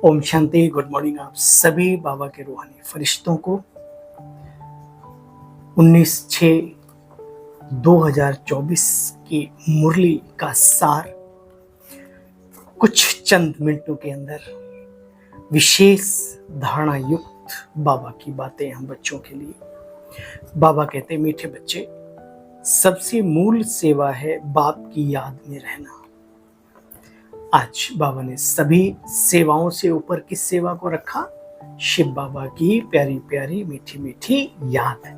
Om Shanti. Good morning आप सभी बाबा के रूहानी फरिश्तों को। 19/6/2024 की मुरली का सार कुछ चंद मिनटों के अंदर विशेष धारणा युक्त बाबा की बातें हम बच्चों के लिए। बाबा कहते हैं, मीठे बच्चे, सबसे मूल सेवा है बाप की याद में रहना। आज बाबा ने सभी सेवाओं से ऊपर किस सेवा को रखा? शिव बाबा की प्यारी प्यारी मीठी मीठी याद है।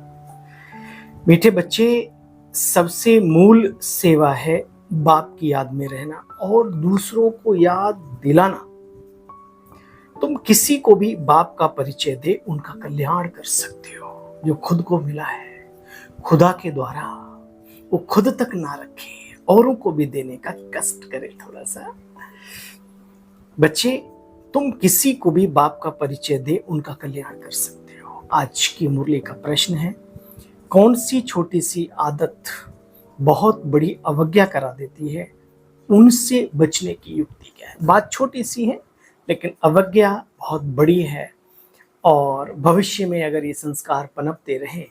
मीठे बच्चे, सबसे मूल सेवा है बाप की याद में रहना और दूसरों को याद दिलाना। तुम किसी को भी बाप का परिचय दे, उनका कल्याण कर सकते हो। जो खुद को मिला है खुदा के द्वारा, वो खुद तक ना रखे, औरों को भी देने का कष्ट करे थोड़ा सा। बच्चे, तुम किसी को भी बाप का परिचय दे, उनका कल्याण कर सकते हो। आज की मुरली का प्रश्न है, कौन सी छोटी सी आदत बहुत बड़ी अवज्ञा करा देती है? उनसे बचने की युक्ति क्या है? बात छोटी सी है लेकिन अवज्ञा बहुत बड़ी है, और भविष्य में अगर ये संस्कार पनपते रहे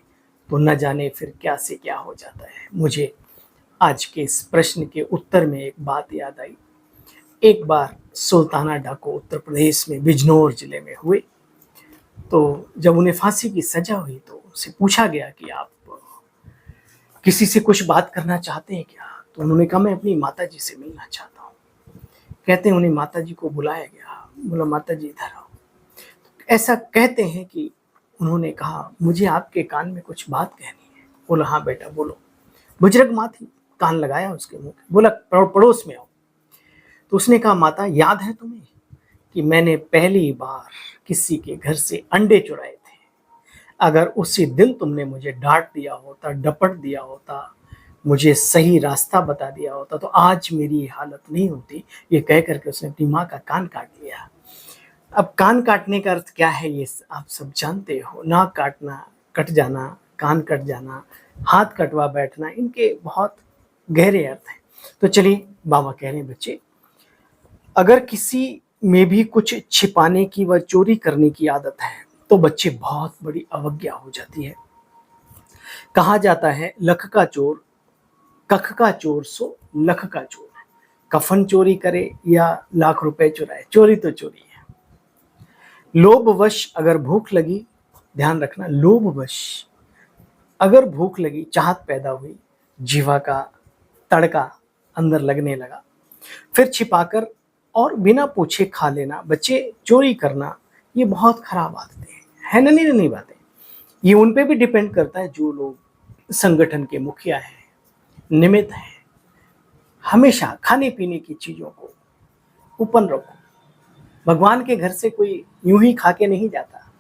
तो न जाने फिर क्या से क्या हो जाता है। मुझे आज के इस प्रश्न के उत्तर में एक बात याद आई। एक बार सुल्ताना डाकू उत्तर प्रदेश में बिजनौर जिले में हुए, तो जब उन्हें फांसी की सजा हुई तो उनसे पूछा गया कि आप किसी से कुछ बात करना चाहते हैं क्या? तो उन्होंने कहा, मैं अपनी माताजी से मिलना चाहता हूँ। कहते हैं उन्हें माताजी को बुलाया गया। बोला, माताजी इधर आओ। ऐसा कहते हैं कि उन्होंने कहा, मुझे आपके कान में कुछ बात कहनी है। बोला, हाँ बेटा बोलो। बुजुर्ग माँ थी, कान लगाया उसके मुंह पे। बोला, पड़ोस में आओ। तो उसने कहा, माता याद है तुम्हें कि मैंने पहली बार किसी के घर से अंडे चुराए थे? अगर उसी दिन तुमने मुझे डांट दिया होता, डपट दिया होता, मुझे सही रास्ता बता दिया होता, तो आज मेरी हालत नहीं होती। ये कह करके उसने अपनी माँ का कान काट लिया। अब कान काटने का अर्थ क्या है ये आप सब जानते हो। नाक काटना, कट जाना, कान कट जाना, हाथ कटवा बैठना, इनके बहुत गहरे अर्थ हैं। तो चलिए, बाबा कह रहे हैं, बच्चे, अगर किसी में भी कुछ छिपाने की व चोरी करने की आदत है तो बच्चे बहुत बड़ी अवज्ञा हो जाती है। कहा जाता है, लख का चोर कख का चोर सो लख का चोर। कफन चोरी करे या लाख रुपए चुराए, चोरी तो चोरी है। लोभवश अगर भूख लगी, ध्यान रखना, लोभवश अगर भूख लगी, चाहत पैदा हुई, जीवा का तड़का अंदर लगने लगा, फिर छिपाकर और बिना पूछे खा लेना। बच्चे, चोरी करना ये बहुत खराब आदतें है ना? नहीं बातें। ये उन पे भी डिपेंड करता है जो लोग संगठन के मुखिया हैं, निमित्त हैं। हमेशा खाने पीने की चीजों को ओपन रखो। भगवान के घर से कोई यूं ही खा के नहीं जाता,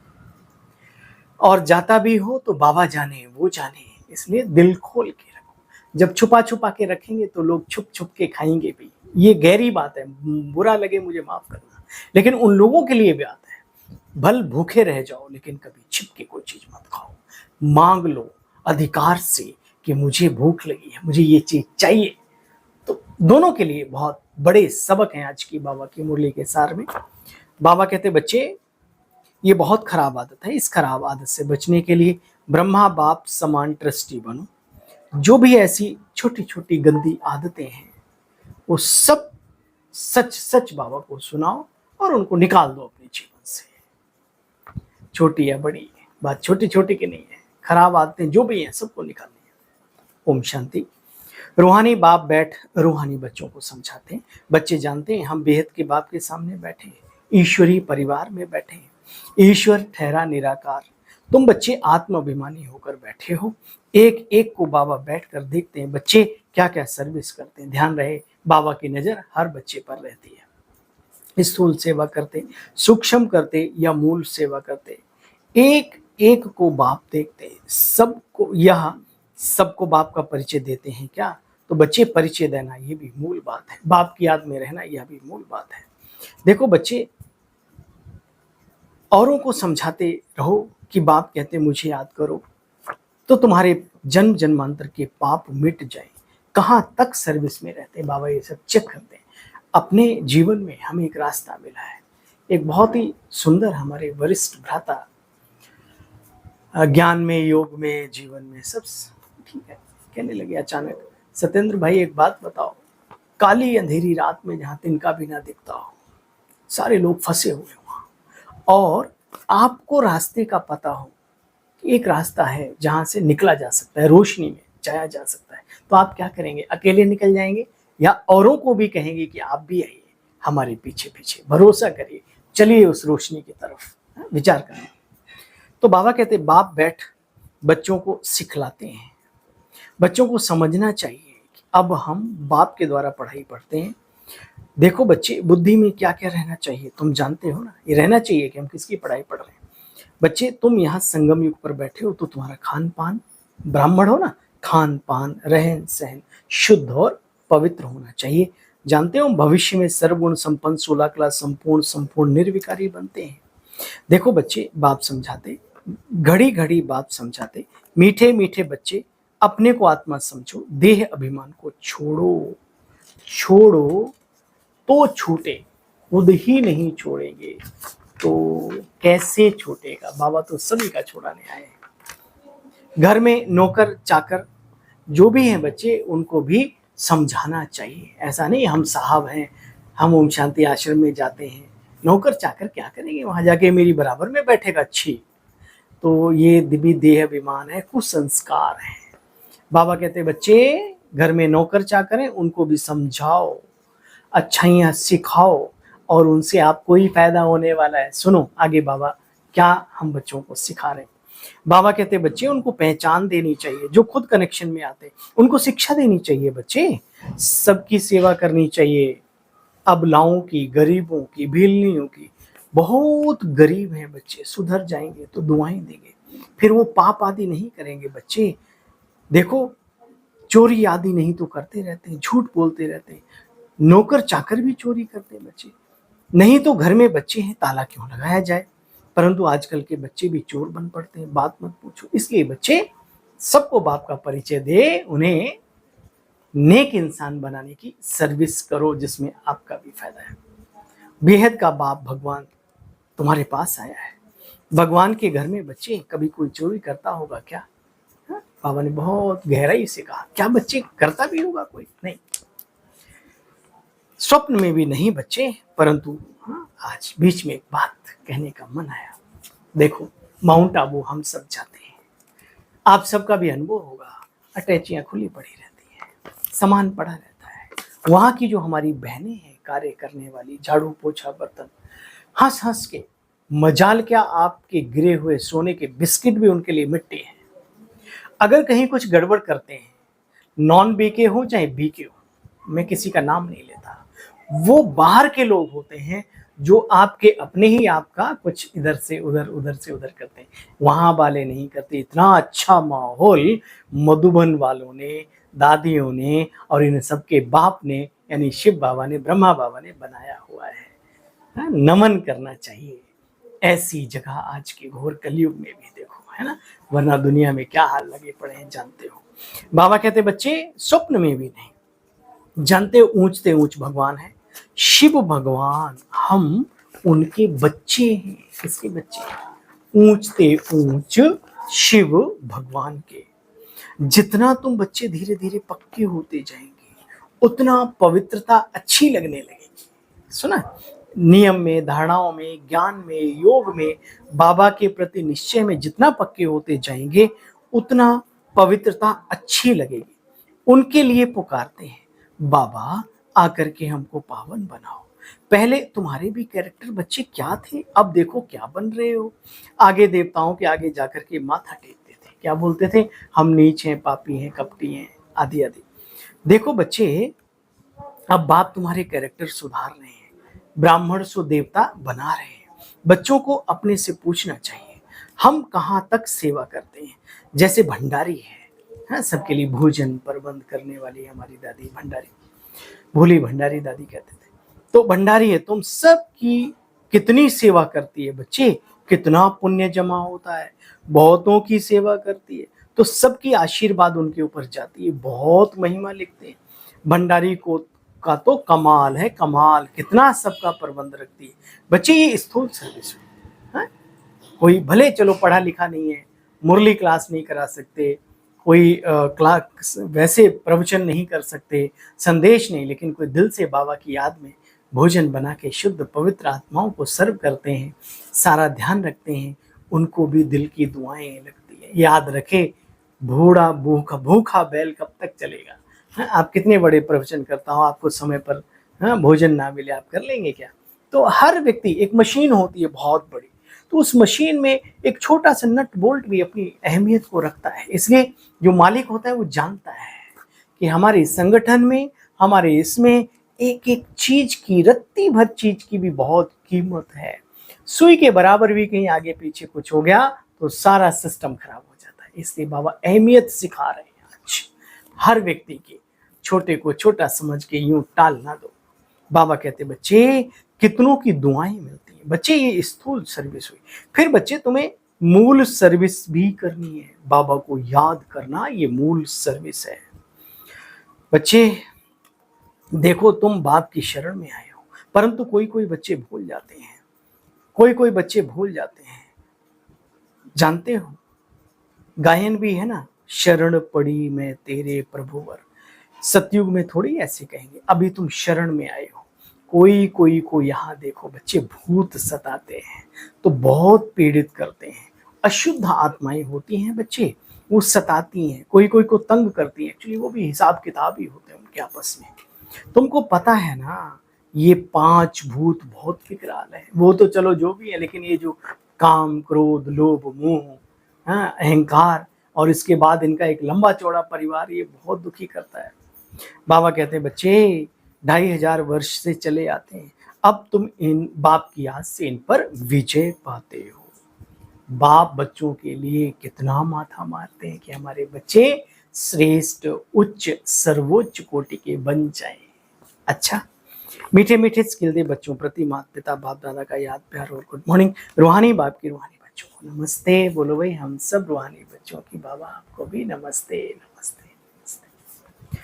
और जाता भी हो तो बाबा जाने वो जाने, इसलिए दिल खोल के रखो। जब छुपा छुपा के रखेंगे तो लोग छुप छुप के खाएंगे भी। ये गहरी बात है, बुरा लगे मुझे माफ करना, लेकिन उन लोगों के लिए भी आता है। भल भूखे रह जाओ लेकिन कभी छिप के कोई चीज मत खाओ। मांग लो अधिकार से कि मुझे भूख लगी है, मुझे ये चीज चाहिए। तो दोनों के लिए बहुत बड़े सबक हैं आज की बाबा की मुरली के सार में। बाबा कहते, बच्चे, ये बहुत खराब आदत है। इस खराब आदत से बचने के लिए ब्रह्मा बाप समान ट्रस्टी बनो। जो भी ऐसी छोटी छोटी गंदी आदतें हैं वो सब सच सच बाबा को सुनाओ और उनको निकाल दो अपने जीवन से। छोटी या बड़ी बात छोटी छोटी की नहीं है। खराब आदतें जो भी हैं सबको निकालनी है। ओम शांति। रूहानी बाप बैठ रूहानी बच्चों को समझाते हैं। बच्चे जानते हैं हम बेहद के बाप के सामने बैठे हैं, ईश्वरी परिवार में बैठे हैं। ईश्वर ठहरा निराकार। तुम बच्चे आत्माभिमानी होकर बैठे हो। एक एक को बाबा बैठकर देखते हैं बच्चे क्या क्या सर्विस करते हैं। ध्यान रहे, बाबा की नजर हर बच्चे पर रहती है। स्थूल सेवा करते, सूक्ष्म करते या मूल सेवा करते, एक एक को बाप देखते, सबको यह सबको बाप का परिचय देते हैं क्या? तो बच्चे, परिचय देना ये भी मूल बात है। बाप की याद में रहना यह भी मूल बात है। देखो बच्चे, औरों को समझाते रहो कि बाप कहते मुझे याद करो, तो तुम्हारे जन्म जन्मांतर के पाप मिट जाए। कहाँ तक सर्विस में रहते बाबा ये सब चेक करते हैं। अपने जीवन में हमें एक रास्ता मिला है एक बहुत ही सुंदर हमारे वरिष्ठ भ्राता, ज्ञान में, योग में, जीवन में सब ठीक है, कहने लगे अचानक, सत्येंद्र भाई एक बात बताओ, काली अंधेरी रात में जहाँ तिनका भी ना दिखता हो, सारे लोग फंसे हुए वहाँ, और आपको रास्ते का पता हो कि एक रास्ता है जहाँ से निकला जा सकता है, रोशनी में जाया जा सकता है, तो आप क्या करेंगे? अकेले निकल जाएंगे या औरों को भी कहेंगे कि आप भी आइए हमारे पीछे पीछे, भरोसा करिए, चलिए उस रोशनी की तरफ, विचार करें। तो बाबा कहते बाप बैठ बच्चों को सिखलाते हैं, बच्चों को समझना चाहिए कि अब हम बाप के द्वारा पढ़ाई पढ़ते हैं। देखो बच्चे, बुद्धि में क्या क्या रहना चाहिए तुम जानते हो ना, ये रहना चाहिए कि हम किसकी पढ़ाई पढ़ रहे हैं। बच्चे, तुम यहाँ संगम युग पर बैठे हो तो तुम्हारा खान पान, ब्राह्मण हो ना, खान पान रहन सहन शुद्ध और पवित्र होना चाहिए। जानते हो भविष्य में सर्वगुण संपन्न 16 कला संपूर्ण निर्विकारी बनते हैं। देखो बच्चे, बाप समझाते, घड़ी घड़ी बाप समझाते, मीठे मीठे बच्चे, अपने को आत्मा समझो, देह अभिमान को छोड़ो, छोड़ो तो छूटे, खुद ही नहीं छोड़ेंगे तो कैसे छूटेगा? बाबा तो सभी का छुड़ाने आए हैं। घर में नौकर चाकर जो भी हैं बच्चे, उनको भी समझाना चाहिए। ऐसा नहीं हम साहब हैं, हम ओम शांति आश्रम में जाते हैं, नौकर चाकर क्या करेंगे वहां जाके, मेरी बराबर में बैठेगा, अच्छी। तो ये दिव्य देह अभिमान है, कुसंस्कार है। बाबा कहते बच्चे, घर में नौकर चाकर हैं उनको भी समझाओ, अच्छाइयाँ सिखाओ, और उनसे आपको ही फायदा होने वाला है। सुनो आगे बाबा क्या हम बच्चों को सिखा रहे हैं। बाबा कहते बच्चे, उनको पहचान देनी चाहिए, जो खुद कनेक्शन में आते उनको शिक्षा देनी चाहिए। बच्चे, सबकी सेवा करनी चाहिए, अबलाओं की, गरीबों की, भीलनियों की। बहुत गरीब हैं बच्चे, सुधर जाएंगे तो दुआएं देंगे, फिर वो पाप आदि नहीं करेंगे। बच्चे देखो, चोरी आदि नहीं तो करते रहते हैं, झूठ बोलते रहते हैं, नौकर चाकर भी चोरी करते हैं बच्चे। नहीं तो घर में बच्चे हैं, ताला क्यों लगाया जाए? परंतु आजकल के बच्चे भी चोर बन पड़ते हैं, बात मत पूछो। इसलिए बच्चे, सबको बाप का परिचय दे, उन्हें नेक इंसान बनाने की सर्विस करो, जिसमें आपका भी फायदा है। बेहद का बाप भगवान तुम्हारे पास आया है। भगवान के घर में बच्चे कभी कोई चोरी करता होगा क्या? बाबा ने बहुत गहराई से कहा, क्या बच्चे करता भी होगा कोई? नहीं, स्वप्न में भी नहीं बच्चे। परंतु आज बीच में एक बात कहने का मन आया। देखो, माउंट आबू हम सब जाते हैं, आप सबका भी अनुभव होगा, अटैचियां खुली पड़ी रहती हैं, सामान पड़ा रहता है। वहां की जो हमारी बहनें हैं कार्य करने वाली, झाड़ू पोछा बर्तन, हंस हंस के, मजाल क्या आपके गिरे हुए सोने के बिस्किट भी उनके लिए मिट्टी है। अगर कहीं कुछ गड़बड़ करते हैं, नॉन बीके हो चाहे बीके हो, मैं किसी का नाम नहीं लेता, वो बाहर के लोग होते हैं जो आपके अपने ही आपका कुछ इधर से उधर, उधर से उधर करते हैं, वहां वाले नहीं करते। इतना अच्छा माहौल मधुबन वालों ने, दादियों ने और इन सबके बाप ने यानी शिव बाबा ने, ब्रह्मा बाबा ने बनाया हुआ है। नमन करना चाहिए ऐसी जगह आज के घोर कलयुग में भी, देखो है ना, वरना दुनिया में क्या हाल लगे पड़े हैं जानते हो। बाबा कहते बच्चे, स्वप्न में भी नहीं, जानते हो ऊंचते ऊंच भगवान है, शिव भगवान, हम उनके बच्चे हैं। किसके बच्चे? ऊंचते ऊंच शिव भगवान के। जितना तुम बच्चे धीरे धीरे पक्के होते जाएंगे, उतना पवित्रता अच्छी लगने लगेगी। सुना, नियम में, धारणाओं में, ज्ञान में, योग में, बाबा के प्रति निश्चय में जितना पक्के होते जाएंगे, उतना पवित्रता अच्छी लगेगी। उनके लिए पुकारते हैं, बाबा आकर के हमको पावन बनाओ। पहले तुम्हारे भी कैरेक्टर बच्चे क्या थे, अब देखो क्या बन रहे हो। आगे देवताओं के आगे जाकर के माथा टेकते थे, क्या बोलते थे? हम नीच हैं, पापी हैं, कपटी हैं, आदि आदि। देखो बच्चे, अब बाप तुम्हारे कैरेक्टर सुधार रहे हैं, ब्राह्मण सो देवता बना रहे हैं। बच्चों को अपने से पूछना चाहिए, हम कहाँ तक सेवा करते हैं। जैसे भंडारी है, हाँ, सबके लिए भोजन प्रबंध करने वाली हमारी दादी भंडारी, भोली भंडारी दादी कहते थे। तो भंडारी है, तुम सबकी कितनी सेवा करती है बच्चे, कितना पुण्य जमा होता है, बहुतों की सेवा करती है, तो सबकी आशीर्वाद उनके ऊपर जाती है, बहुत महिमा लिखते हैं। भंडारी को का तो कमाल है, कमाल, कितना सबका प्रबंध रखती है। बच्चे ये स्थूल सर्विस है। कोई भले चलो पढ़ा लिखा नहीं है, मुरली क्लास नहीं करा सकते, कोई क्लास वैसे प्रवचन नहीं कर सकते, संदेश नहीं, लेकिन कोई दिल से बाबा की याद में भोजन बना के शुद्ध पवित्र आत्माओं को सर्व करते हैं, सारा ध्यान रखते हैं, उनको भी दिल की दुआएं लगती है। याद रखे, भूखा भूखा भूखा बैल कब तक चलेगा। आप कितने बड़े प्रवचन करता हो, आपको समय पर भोजन ना मिले, आप कर लेंगे क्या। तो हर व्यक्ति, एक मशीन होती है बहुत बड़ी, तो उस मशीन में एक छोटा सा नट बोल्ट भी अपनी अहमियत को रखता है। इसलिए जो मालिक होता है वो जानता है कि हमारे संगठन में, हमारे इसमें एक एक चीज की, रत्ती भर चीज की भी बहुत कीमत है। सुई के बराबर भी कहीं आगे पीछे कुछ हो गया तो सारा सिस्टम खराब हो जाता है। इसलिए बाबा अहमियत सिखा रहे हैं आज हर व्यक्ति की। छोटे को छोटा समझ के यूं टाल ना दो। बाबा कहते बच्चे कितनों की दुआएं मिलती हैं। बच्चे ये स्थूल सर्विस हुई। फिर बच्चे तुम्हें मूल सर्विस भी करनी है। बाबा को याद करना ये मूल सर्विस है। बच्चे देखो, तुम बाप की शरण में आए हो, परंतु कोई कोई बच्चे भूल जाते हैं, कोई कोई बच्चे भूल जाते हैं। जानते हो, गायन भी है ना, शरण पड़ी मैं तेरे प्रभुवर। सतयुग में थोड़ी ऐसे कहेंगे, अभी तुम शरण में आए हो। कोई कोई को यहाँ देखो बच्चे, भूत सताते हैं तो बहुत पीड़ित करते हैं। अशुद्ध आत्माएं होती हैं बच्चे, वो सताती हैं, कोई कोई को तंग करती हैं। एक्चुअली वो भी हिसाब किताब ही होते हैं उनके आपस में। तुमको पता है ना, ये 5 भूत बहुत विकराल है। वो तो चलो जो भी है, लेकिन ये जो काम, क्रोध, लोभ, मोह, अहंकार, और इसके बाद इनका एक लंबा चौड़ा परिवार, ये बहुत दुखी करता है। बाबा कहते हैं बच्चे 2500 वर्ष से चले आते हैं, अब तुम इन बाप की याद से इन पर विजय पाते हो। बाप बच्चों के लिए कितना माथा मारते हैं कि हमारे बच्चे श्रेष्ठ, उच्च, सर्वोच्च कोटि के बन जाएं। अच्छा, मीठे मीठे स्किल दे बच्चों प्रति माता पिता बाप दादा का याद, प्यार और गुड मॉर्निंग। रूहानी बाप की रूहानी बच्चों को नमस्ते बोलो भाई, हम सब रूहानी बच्चों की बाबा आपको भी नमस्ते नमस्ते नमस्ते।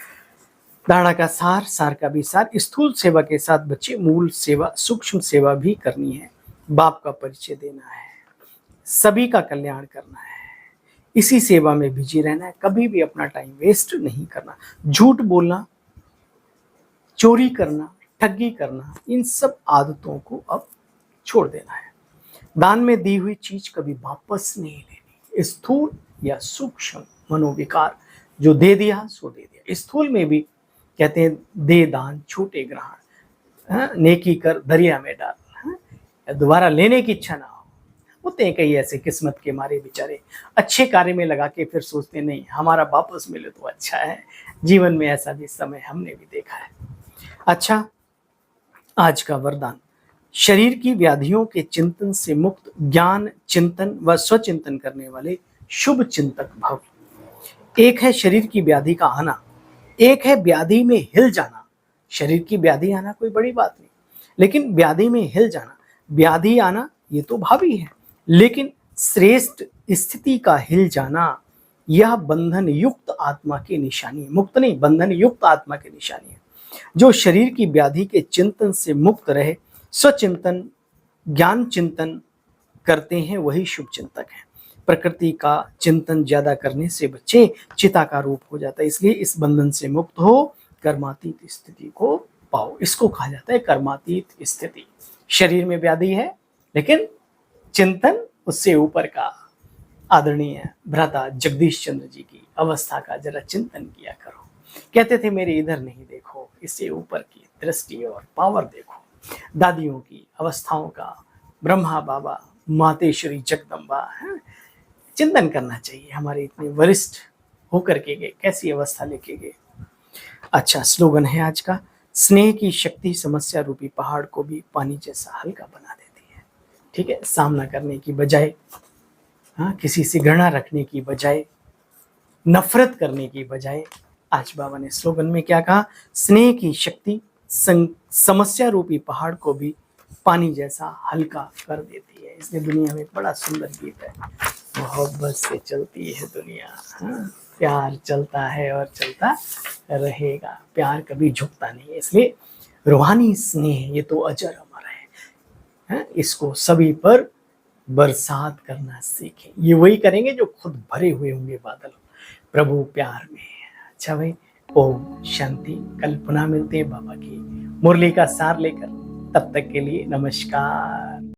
धारणा का सार, सार का भी सार। स्थूल सेवा के साथ बच्चे मूल सेवा, सूक्ष्म सेवा भी करनी है। बाप का परिचय देना है, सभी का कल्याण करना है, इसी सेवा में बिजी रहना है। कभी भी अपना टाइम वेस्ट नहीं करना। झूठ बोलना, चोरी करना, ठगी करना, इन सब आदतों को अब छोड़ देना है। दान में दी हुई चीज कभी वापस नहीं लेनी। स्थूल या सूक्ष्म मनोविकार, जो दे दिया सो दे दिया। स्थूल में भी कहते हैं दे दान छोटे ग्रहण, नेकी कर दरिया में डाल, दोबारा लेने की इच्छा ना हो। होते हैं कई ऐसे किस्मत के मारे बेचारे, अच्छे कार्य में लगा के फिर सोचते नहीं हमारा वापस मिले तो अच्छा है। जीवन में ऐसा भी समय हमने भी देखा है। अच्छा, आज का वरदान, शरीर की व्याधियों के चिंतन से मुक्त, ज्ञान चिंतन व स्वचिंतन करने वाले शुभ चिंतक भव। एक है शरीर की व्याधि का आना, एक है व्याधि में हिल जाना। शरीर की व्याधि आना कोई बड़ी बात नहीं, लेकिन व्याधि में हिल जाना, व्याधि आना ये तो भावी है, लेकिन श्रेष्ठ स्थिति का हिल जाना यह बंधन युक्त आत्मा की निशानी है। मुक्त नहीं, बंधन युक्त आत्मा की निशानी है। जो शरीर की व्याधि के चिंतन से मुक्त रहे, स्वचिंतन, ज्ञान चिंतन करते हैं, वही शुभ चिंतक है। प्रकृति का चिंतन ज्यादा करने से बच्चे चिता का रूप हो जाता है। इसलिए इस बंधन से मुक्त हो, कर्मातीत स्थिति को पाओ। इसको कहा जाता है कर्मातीत स्थिति। शरीर में व्याधि है, लेकिन चिंतन उससे ऊपर का। आदरणीय भ्राता जगदीश चंद्र जी की अवस्था का जरा चिंतन किया करो। कहते थे मेरे इधर नहीं देखो, इससे ऊपर की दृष्टि और पावर देखो। दादियों की अवस्थाओं का, ब्रह्मा बाबा, मातेश्वरी जगदम्बा, चिंतन करना चाहिए। हमारे इतने वरिष्ठ होकर के गए, कैसी अवस्था लेके गए। अच्छा, स्लोगन है आज का, स्नेह की शक्ति समस्या रूपी पहाड़ को भी पानी जैसा हल्का बना देती है। ठीक है, सामना करने की बजाय, किसी से घृणा रखने की बजाय, नफरत करने की बजाय, आज बाबा ने स्लोगन में क्या कहा, स्नेह की शक्ति समस्या रूपी पहाड़ को भी पानी जैसा हल्का कर देती है। इसलिए दुनिया में बड़ा सुंदर गीत है, मोहब्बत से चलती है दुनिया, प्यार चलता है और चलता रहेगा। प्यार कभी झुकता नहीं है, इसलिए रूहानी स्नेह ये तो अजर अमर है? इसको सभी पर बरसात करना सीखें। ये वही करेंगे जो खुद भरे हुए होंगे बादल, प्रभु प्यार में। अच्छा भाई, ओम शांति। कल पुनः मिलते हैं बाबा की मुरली का सार लेकर। तब तक के लिए नमस्कार।